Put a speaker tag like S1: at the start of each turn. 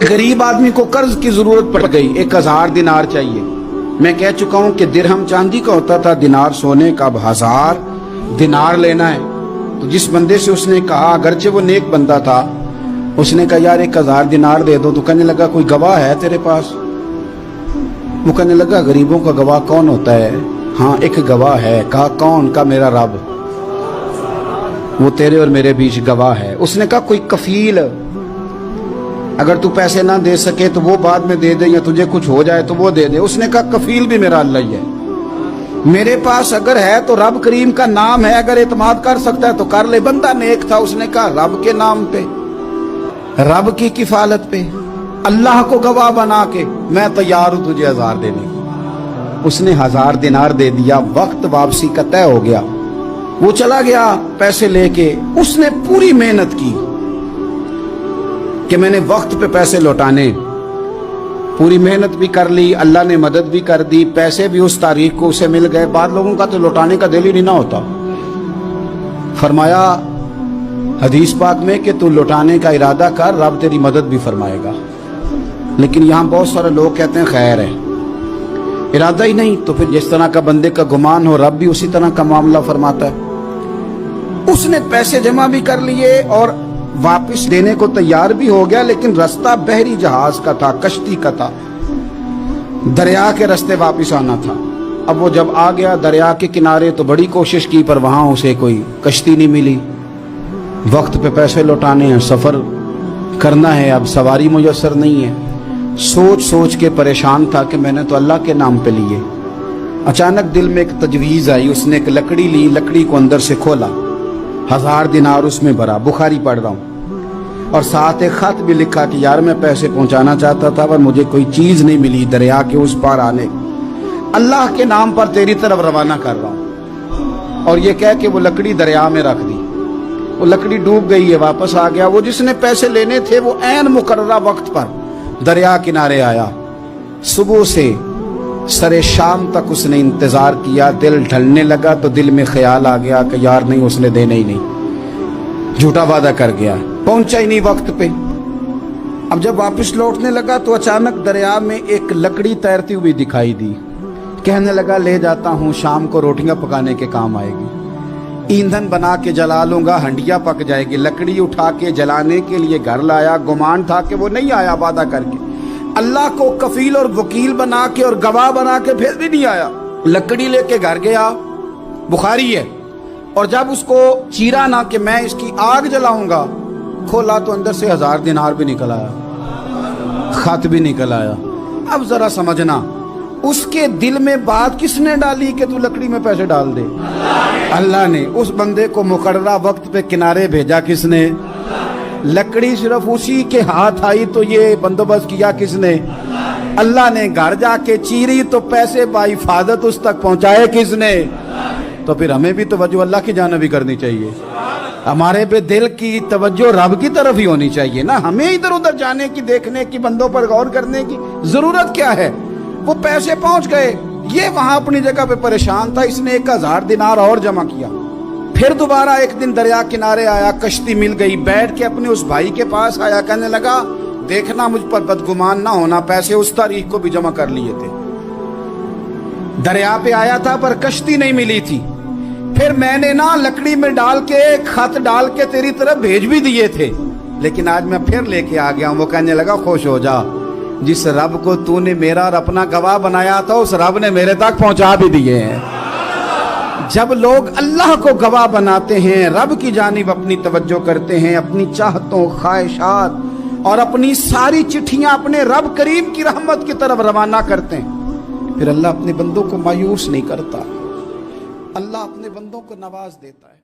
S1: गरीब आदमी को कर्ज की जरूरत पड़ गई, 1000 दिनार चाहिए। मैं कह चुका हूं कि दिरहम चांदी का होता था, दिनार सोने का। अब 1000 दिनार लेना है। तो जिस बंदे से उसने कहा, अगरचे वो नेक बंदा था, उसने कहा यार 1000 दिनार दे दो। तो कहने लगा कोई गवाह है तेरे पास? वो कहने लगा गरीबों का गवाह कौन होता है? हाँ एक गवाह है। कहा कौन? का मेरा रब, वो तेरे और मेरे बीच गवाह है। उसने कहा कोई कफील, अगर तू पैसे ना दे सके तो वो बाद में दे दे, या तुझे कुछ हो जाए तो वो दे दे। उसने कहा कफील भी मेरा अल्लाह ही है। मेरे पास अगर है तो रब करीम का नाम है, अगर एतमाद कर सकता है तो कर ले। बंदा नेक था, उसने कहा रब के नाम पे, रब की किफालत पे, अल्लाह को गवाह बना के मैं तैयार हूं तुझे 1000 देने। उसने 1000 दिनार दे दिया। वक्त वापसी का तय हो गया। वो चला गया पैसे लेके। उसने पूरी मेहनत की कि मैंने वक्त पे पैसे लौटाने, पूरी मेहनत भी कर ली, अल्लाह ने मदद भी कर दी, पैसे भी उस तारीख को उसे मिल गए। बाद लोगों का तो लौटाने का दिल ही नहीं ना होता। फरमाया हदीस पाक में कि तू लौटाने का इरादा कर, रब तेरी मदद भी फरमाएगा। लेकिन यहां बहुत सारे लोग कहते हैं खैर है, इरादा ही नहीं। तो फिर जिस तरह का बंदे का गुमान हो, रब भी उसी तरह का मामला फरमाता है। उसने पैसे जमा भी कर लिए और वापस देने को तैयार भी हो गया, लेकिन रास्ता बहरी जहाज का था, कश्ती का था, दरिया के रास्ते वापस आना था। अब वो जब आ गया दरिया के किनारे तो बड़ी कोशिश की, पर वहां उसे कोई कश्ती नहीं मिली। वक्त पे पैसे लौटाने हैं, सफर करना है, अब सवारी मुयस्सर नहीं है। सोच सोच के परेशान था कि मैंने तो अल्लाह के नाम पे लिए। अचानक दिल में एक तजवीज आई। उसने एक लकड़ी ली, लकड़ी को अंदर से खोला, 1000 दिनार उसमें भरा। बुखारी पढ़ रहा हूं, और साथ एक खत भी लिखा कि यार मैं पैसे पहुंचाना चाहता था पर मुझे कोई चीज नहीं मिली दरिया के उस पार आने, अल्लाह के नाम पर तेरी तरफ रवाना कर रहा हूं। और ये कह के वो लकड़ी दरिया में रख दी। वो लकड़ी डूब गई है, वापस आ गया। वो जिसने पैसे लेने थे वो ऐन मुकर्ररा वक्त पर दरिया किनारे आया। सुबह से सरे शाम तक उसने इंतजार किया। दिल ढलने लगा तो दिल में ख्याल आ गया कि यार नहीं, उसने देने ही नहीं, झूठा वादा कर गया, पहुंचा ही नहीं वक्त पे। अब जब वापस लौटने लगा तो अचानक दरिया में एक लकड़ी तैरती हुई दिखाई दी। कहने लगा ले जाता हूं, शाम को रोटियां पकाने के काम आएगी, ईंधन बना के जला लूंगा, हंडिया पक जाएगी। लकड़ी उठा के जलाने के लिए घर लाया। गुमान था कि वो नहीं आया वादा करके, अल्लाह को कफील और वकील बना के और गवाह बना के फिर भी नहीं आया। लकड़ी लेके घर गया, बुखारी है। और जब उसको चीरा ना कि मैं इसकी आग जलाऊंगा, खोला तो अंदर से 1000 दिनार भी निकल आया, खत भी निकल आया। अब जरा समझना, उसके दिल में बात किसने डाली कि तू लकड़ी में पैसे डाल दे? अल्लाह ने। उस बंदे को मुकर्ररा वक्त पे किनारे भेजा किसने? लकड़ी सिर्फ उसी के हाथ आई तो ये बंदोबस्त किया किसने? अल्लाह ने। घर जाके चीरी तो पैसे बाहिफाजत उस तक पहुंचाए किसने? तो फिर हमें भी तवज्जो अल्लाह की जानिब भी करनी चाहिए। हमारे पे दिल की तवज्जो रब की तरफ ही होनी चाहिए ना। हमें इधर उधर जाने की, देखने की, बंदों पर गौर करने की जरूरत क्या है? वो पैसे पहुंच गए, ये वहां अपनी जगह पे परेशान था। इसने 1000 दिनार और जमा किया। फिर दोबारा एक दिन दरिया किनारे आया, कश्ती मिल गई, बैठ के अपने उस भाई के पास आया। कहने लगा देखना मुझ पर बदगुमान ना होना, पैसे उस तारीख को भी जमा कर लिए थे। दरिया पे आया था पर कश्ती नहीं मिली थी। फिर मैंने ना लकड़ी में डाल के, खत डाल के तेरी तरफ भेज भी दिए थे, लेकिन आज मैं फिर लेके आ गया हूं। वो कहने लगा खुश हो जा, जिस रब को तूने मेरा और अपना गवाह बनाया था उस रब ने मेरे तक पहुंचा भी दिए हैं। जब लोग अल्लाह को गवाह बनाते हैं, रब की जानिब अपनी तवज्जो करते हैं, अपनी चाहतों, ख्वाहिशात और अपनी सारी चिट्ठियां अपने रब करीम की रहमत की तरफ रवाना करते हैं, फिर अल्लाह अपने बंदों को मायूस नहीं करता। अल्लाह अपने बंदों को नवाज देता है।